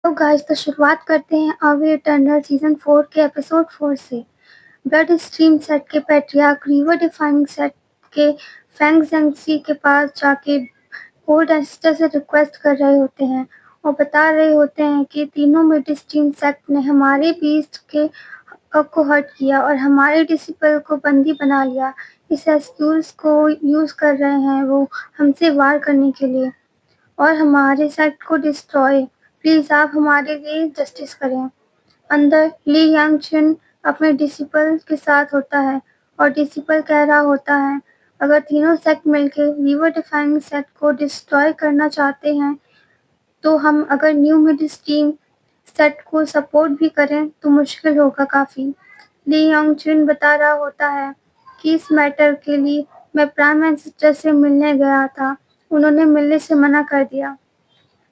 तो गाइस, तो शुरुआत करते हैं आवे इटर्नल सीजन 4 के एपिसोड 4 से। ब्लड स्ट्रीम सेट के पैट्रियार्क रिवर डिफाइनिंग सेट के फैंग जेंगसी के पास जाके ओल्ड एंसेस्टर से रिक्वेस्ट कर रहे होते हैं और बता रहे होते हैं कि तीनों मिड स्ट्रीम सेक्ट ने हमारे बीस्ट के को हर्ट किया और हमारे डिसिपल को बंदी बना लिया। इस एक्सक्यूज को यूज कर रहे हैं वो हमसे वार करने के लिए और हमारे सेट को डिस्ट्रॉय। प्लीज आप हमारे लिए जस्टिस करें। अंदर ली यांग चुन अपने डिसिपल के साथ होता है और डिसिपल कह रहा होता है, अगर तीनों सेक्ट मिलकर रिवर डिफाइनिंग सेट को डिस्ट्रॉय करना चाहते हैं तो हम अगर न्यू मिड स्ट्रीम सेट को सपोर्ट भी करें तो मुश्किल होगा काफ़ी। ली यांग चुन बता रहा होता है कि इस मैटर के लिए मैं प्राइम मिनिस्टर से मिलने गया था, उन्होंने मिलने से मना कर दिया।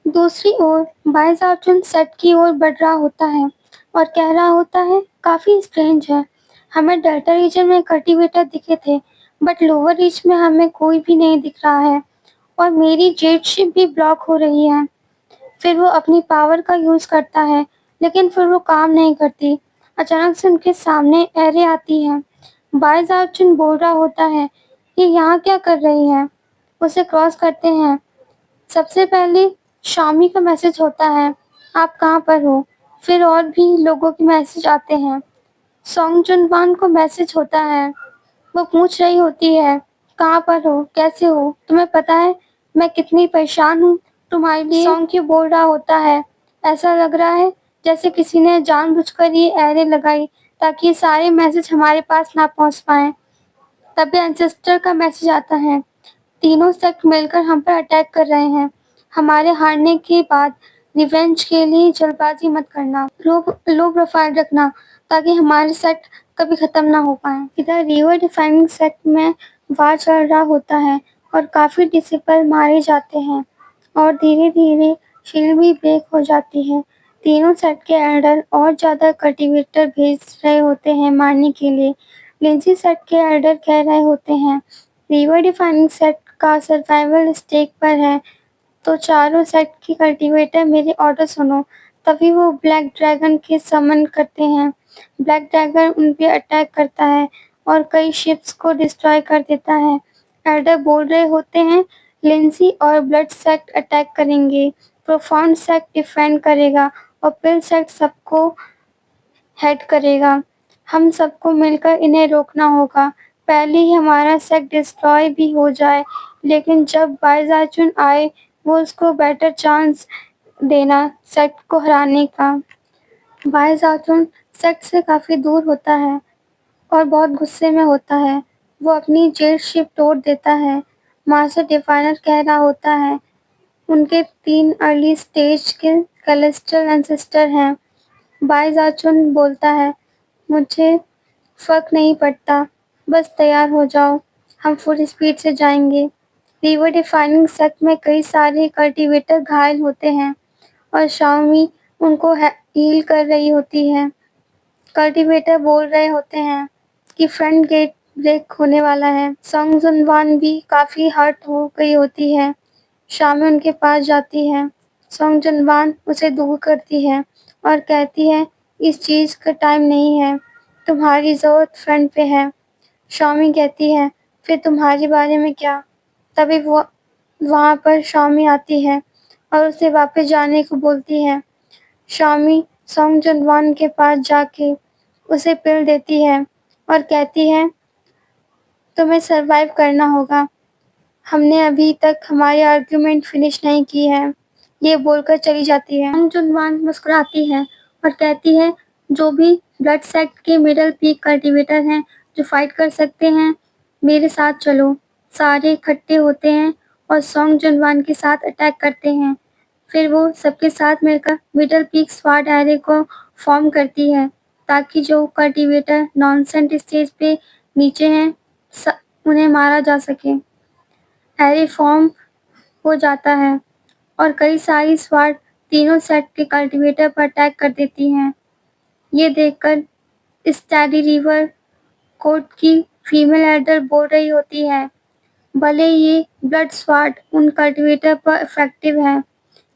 दूसरी ओर बायजार्चुन सेट की ओर बढ़ रहा होता है और कह रहा होता है, काफी स्ट्रेंज है, हमें डेल्टा रीजन में कल्टीवेटर दिखे थे बट लोअर रीच में हमें कोई भी नहीं दिख रहा है और मेरी जेट शिप भी ब्लॉक हो रही है। फिर वो अपनी पावर का यूज करता है लेकिन फिर वो काम नहीं करती। अचानक से उनके सामने एरे आती है। बायजार्चुन बोल रहा होता है, ये यहाँ क्या कर रही है। उसे क्रॉस करते हैं। सबसे पहले शामी का मैसेज होता है, आप कहाँ पर हो। फिर और भी लोगों के मैसेज आते हैं। सॉन्ग जुनवान को मैसेज होता है। वो पूछ रही होती है, कहाँ पर हो, कैसे हो, तुम्हें पता है मैं कितनी परेशान हूँ तुम्हारे लिए। सॉन्ग क्यों बोल रहा होता है, ऐसा लग रहा है जैसे किसी ने जानबूझकर ये एरे लगाई ताकि ये सारे मैसेज हमारे पास ना पहुँच पाए। तभी एंसेस्टर का मैसेज आता है, तीनों सेक्ट मिलकर हम पर अटैक कर रहे हैं, हमारे हारने के बाद रिवेंज के लिए जल्दबाजी मत करना, लो प्रोफाइल रखना ताकि हमारे सेट कभी खत्म ना हो पाए। इधर रिवर डिफाइनिंग सेट में वार चल रहा होता है और काफी डिसिपल मारे जाते हैं और धीरे धीरे शील्ड भी ब्रेक हो जाती है। तीनों सेट के एल्डर और ज्यादा कल्टीवेटर भेज रहे होते हैं मारने के लिए। लिंसी सेट के एल्डर कह रहे होते हैं, रिवर डिफाइनिंग सेट का सर्वाइवल स्टेक पर है तो चारों सेट की कल्टीवेटर मेरे ऑर्डर सुनो। तभी वो ब्लैक ड्रैगन के समन करते हैं। ब्लैक ड्रैगन उन पे अटैक करता है और कई शिप्स को डिस्ट्रॉय कर देता है। एल्डर बोल रहे होते हैं, लिंसी और ब्लड सेक्ट अटैक करेंगे, प्रोफाउंड सेक्ट डिफेंड करेगा और पिल सेक्ट सबको हेड करेगा। हम सबको मिलकर इन्हें रोकना होगा, पहले ही हमारा सेक्ट डिस्ट्रॉय भी हो जाए। लेकिन जब बायजार्चुन आए वो उसको बेटर चांस देना सेक्ट को हराने का। बायजार्चुन सेक्ट से काफी दूर होता है और बहुत गुस्से में होता है। वो अपनी जेट शिप तोड़ देता है। मास्टर डिफाइनर कह रहा होता है, उनके 3 अर्ली स्टेज के कैलेस्ट्रल एंसेस्टर हैं। बायजार्चुन बोलता है, मुझे फर्क नहीं पड़ता, बस तैयार हो जाओ, हम फुल स्पीड से जाएंगे। रिवर डिफाइनिंग सेक्ट में कई सारे कल्टीवेटर घायल होते हैं और शाओमी उनको हील कर रही होती है। कल्टीवेटर बोल रहे होते हैं कि फ्रंट गेट ब्रेक होने वाला है। सॉन्ग जुनवान भी काफी हर्ट हो गई होती है। शामी उनके पास जाती है। सॉन्ग जुनवान उसे दूर करती है और कहती है, इस चीज का टाइम नहीं है, तुम्हारी जरूरत फ्रंट पे है। शामी कहती है, फिर तुम्हारे बारे में क्या। तभी वो वहाँ पर शामी आती है और उसे वापस जाने को बोलती है। शामी सॉन्ग जुनवान के पास जाके उसे पिल देती है और कहती है, तुम्हें सरवाइव करना होगा, हमने अभी तक हमारी आर्ग्यूमेंट फिनिश नहीं की है। ये बोलकर चली जाती है। सॉन्ग जुनवान मुस्कुराती है और कहती है, जो भी ब्लड सेक्ट के मिडल पीक कल्टीवेटर हैं जो फाइट कर सकते हैं, मेरे साथ चलो। सारे इकट्ठे होते हैं और सॉन्ग जुनवान के साथ अटैक करते हैं। फिर वो सबके साथ मिलकर मिडल पीक स्वाड एरे को फॉर्म करती है ताकि जो कल्टीवेटर नॉनसेंट स्टेज पे नीचे हैं उन्हें मारा जा सके। एरे फॉर्म हो जाता है और कई सारी स्वाड तीनों सेट के कल्टीवेटर पर अटैक कर देती हैं। ये देखकर स्टैडी रिवर कोर्ट की फीमेल एल्डर बोल रही होती है, भले ये ब्लड स्वाड उन कल्टीवेटर पर इफेक्टिव है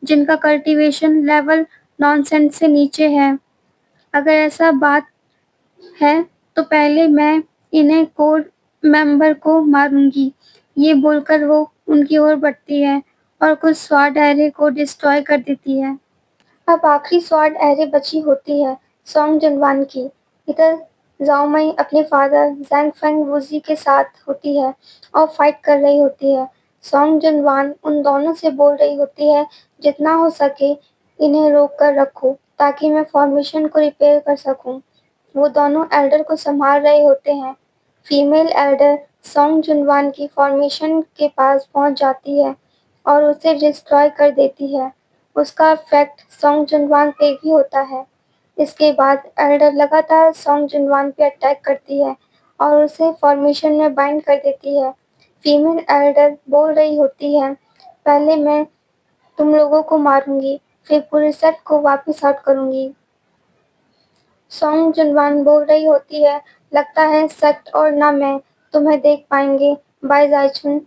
जिनका कल्टीवेशन लेवल नॉनसेंस से नीचे है। अगर ऐसा बात है तो पहले मैं इन्हें कोर मेंबर को मारूंगी। ये बोलकर वो उनकी ओर बढ़ती है और कुछ स्वाड एरे को डिस्ट्रॉय कर देती है। अब आखिरी स्वाड एरे बची होती है सोंग जुनवान की। इधर जाओ मई अपने फादर जैंग फेंग वूजी के साथ होती है और फाइट कर रही होती है। सोंग जुनवान उन दोनों से बोल रही होती है, जितना हो सके इन्हें रोक कर रखो ताकि मैं फॉर्मेशन को रिपेयर कर सकूं। वो दोनों एल्डर को संभाल रहे होते हैं। फीमेल एल्डर सोंग जुनवान की फॉर्मेशन के पास पहुंच जाती है और उसे डिस्ट्रॉय कर देती है। उसका इफेक्ट सोंग जुनवान पे भी होता है। इसके बाद एल्डर लगातार सोंग जुनवान पे अटैक करती है और उसे फॉर्मेशन में बाइंड कर देती है। फीमेल एल्डर बोल रही होती है, पहले मैं तुम लोगों को मारूंगी, फिर पूरे सेट को वापस आउट करूंगी। सोंग जुनवान बोल रही होती है, लगता है सेट और ना मैं तुम्हें देख पाएंगे बाय जाइचुन।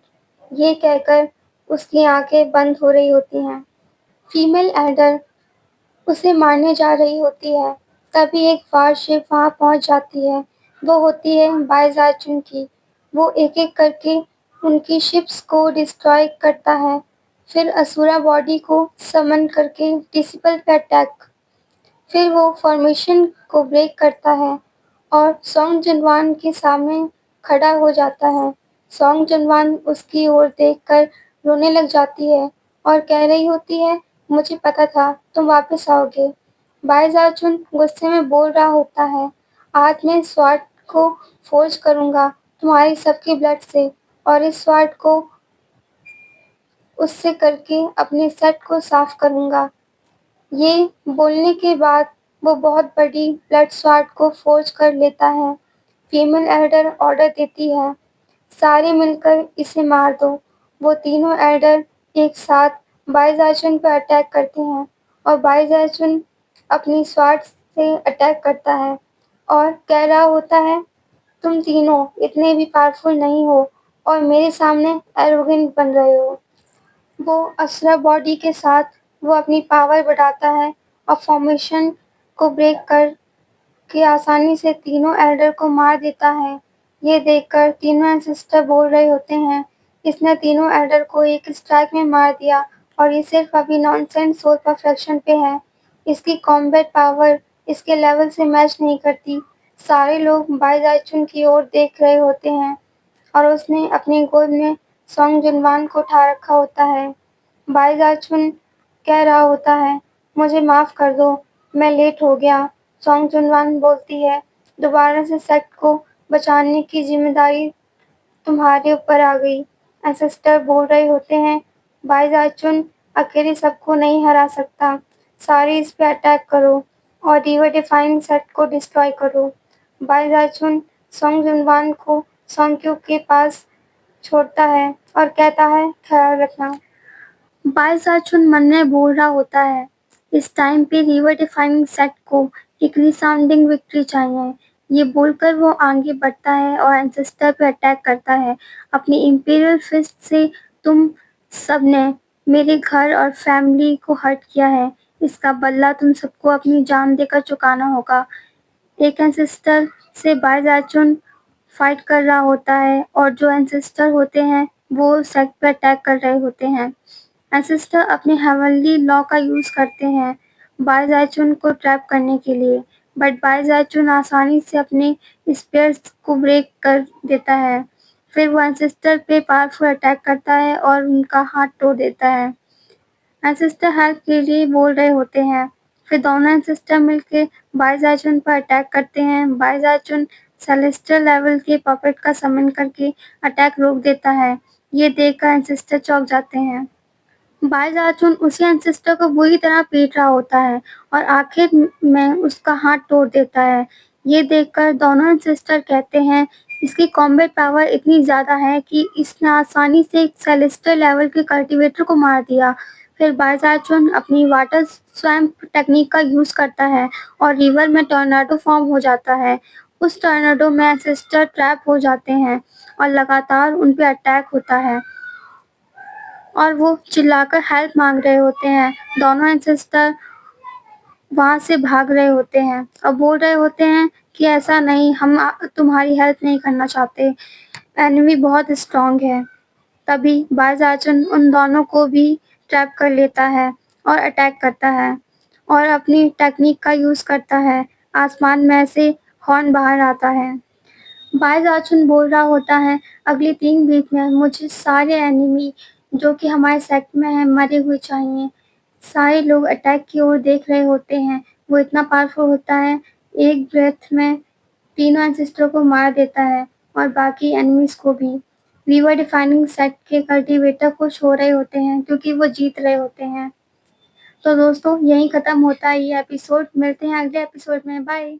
ये कहकर उसकी आंखें बंद हो रही होती हैं। फीमेल एल्डर उसे मारने जा रही होती है। तभी एक वारशिप वहां पहुंच जाती है। वो होती है बाय जाइचुन की। वो एक एक करके उनकी शिप्स को डिस्ट्रॉय करता है, फिर असुरा बॉडी को समन करके डिसिपल पे अटैक। फिर वो फॉर्मेशन को ब्रेक करता है और सोंग जुनवान के सामने खड़ा हो जाता है। सोंग जुनवान उसकी ओर देखकर रोने लग जाती है और कह रही होती है, मुझे पता था तुम वापस आओगे। बाय जाचुन गुस्से में बोल रहा होता है, आज मैं इस स्वॉर्ड को फोर्ज करूंगा तुम्हारी सबकी ब्लड से और इस स्वॉर्ड को उससे करके अपने सेट को साफ करूंगा। ये बोलने के बाद वो बहुत बड़ी ब्लड स्वॉर्ड को फोर्ज कर लेता है। फीमेल एल्डर ऑर्डर देती है, सारे मिलकर इसे मार दो। वो तीनों एल्डर एक साथ बाइजाचुन पर अटैक करते हैं और बाइजाचुन अपनी स्वॉर्ड से अटैक करता है और कह रहा होता है, तुम तीनों इतने भी पावरफुल नहीं हो और मेरे सामने एरोगेंट बन रहे हो। वो असुरा बॉडी के साथ वो अपनी पावर बढ़ाता है और फॉर्मेशन को ब्रेक कर के आसानी से तीनों एल्डर को मार देता है। ये देखकर तीनों एंसेस्टर बोल रहे होते हैं, इसने तीनों एल्डर को एक स्ट्राइक में मार दिया और ये सिर्फ अभी नॉनसेंस सोल परफेक्शन पे है। इसकी कॉम्बैट पावर इसके लेवल से मैच नहीं करती। सारे लोग बाइजाइचुन की ओर देख रहे होते हैं और उसने अपनी गोद में सोंग जुनवान को उठा रखा होता है। बाइजाचुन कह रहा होता है, मुझे माफ कर दो, मैं लेट हो गया। सोंग जुनवान बोलती है, दोबारा से सेट को बचाने की जिम्मेदारी तुम्हारे ऊपर आ गई। एंसेस्टर बोल रहे होते हैं, बाइजाचुन अकेले सबको नहीं हरा सकता। सारे इस पे अटैक करो और रिवर डिफाइनिंग सेट को डिस्ट्रॉय करो। बाइजाचुन सोंग जुनवान को सोंग्क्यू के पास छोड़ता है और कहता है, ख्याल रखना। बाइजाचुन मन में बोल रहा होता है, इस टाइम पे रिवर डिफाइनिंग सेट को एक रिसाउंडिंग विक्ट्री चाहिए। ये बोलकर वो आगे बढ़ता है और एंसेस्टर पे अटैक करता है। अपनी इंपीरियल फिस्ट से तुम सबने मेरे घर और फैमिली को हर्ट किया है। इसका बदला तुम सबको अपनी जान देकर चुकाना होगा। एक एंसेस्टर से बाइजाचुन फाइट कर रहा होता है और जो एंसेस्टर होते हैं वो सेट पे अटैक कर रहे होते हैं। एंसेस्टर अपने हेवनली लॉ का यूज करते हैं बाइजाचुन को ट्रैप करने के लिए, बट बाइजाचुन आसानी से अपने स्पेयर्स को ब्रेक कर देता है। फिर वो एंसेस्टर पे पावरफुल अटैक करता है और उनका हाथ तोड़ देता है। एंसेस्टर हेल्प के लिए बोल रहे होते हैं, फिर दोनों एंसेस्टर मिलकर बाइजाचुन पर अटैक करते हैं। बाइजाचुन सेलेस्टियल लेवल के पपेट का समन करके अटैक रोक देता है। ये देखकर एंसेस्टर चौंक जाते हैं। बाइजाचुन उसी एंसेस्टर को बुरी तरह पीट रहा होता है और आखिर में उसका हाथ तोड़ देता है। ये देखकर दोनों एंसेस्टर कहते हैं, इसकी कॉम्बैट पावर इतनी ज़्यादा है कि इसने आसानी से एक सेलेस्टियल लेवल के कल्टीवेटर को मार दिया। फिर बाइजाचुन अपनी वाटर स्वैम्प टेक्निक का यूज़ करता है और रिवर में टॉर्नाडो फॉर्म हो जाता है। उस टॉर्नाडो में एंसेस्टर ट्रैप हो जाते हैं और लगातार उन पे अटैक होता है और वो चिल्लाकर हेल्प मांग रहे होते हैं। दोनों एंसेस्टर वहाँ से भाग रहे होते हैं और बोल रहे होते हैं कि ऐसा नहीं, हम तुम्हारी हेल्प नहीं करना चाहते, एनिमी बहुत स्ट्रांग है। तभी बायजाचन उन दोनों को भी ट्रैप कर लेता है और अटैक करता है और अपनी टेक्निक का यूज़ करता है। आसमान में से हॉर्न बाहर आता है। बायजाचुन बोल रहा होता है, अगली 3 वीक में मुझे सारे एनिमी जो कि हमारे सेक्ट में हैं मरे हुए चाहिए। सारे लोग अटैक की ओर देख रहे होते हैं। वो इतना पावरफुल होता है, एक ब्रेथ में तीनों एंसेस्टर को मार देता है और बाकी एनिमीज को भी। वीवर डिफाइनिंग सेट के कल्टीवेटर खुश हो रहे होते हैं क्योंकि वो जीत रहे होते हैं। तो दोस्तों, यहीं खत्म होता है ये एपिसोड। मिलते हैं अगले एपिसोड में। बाय।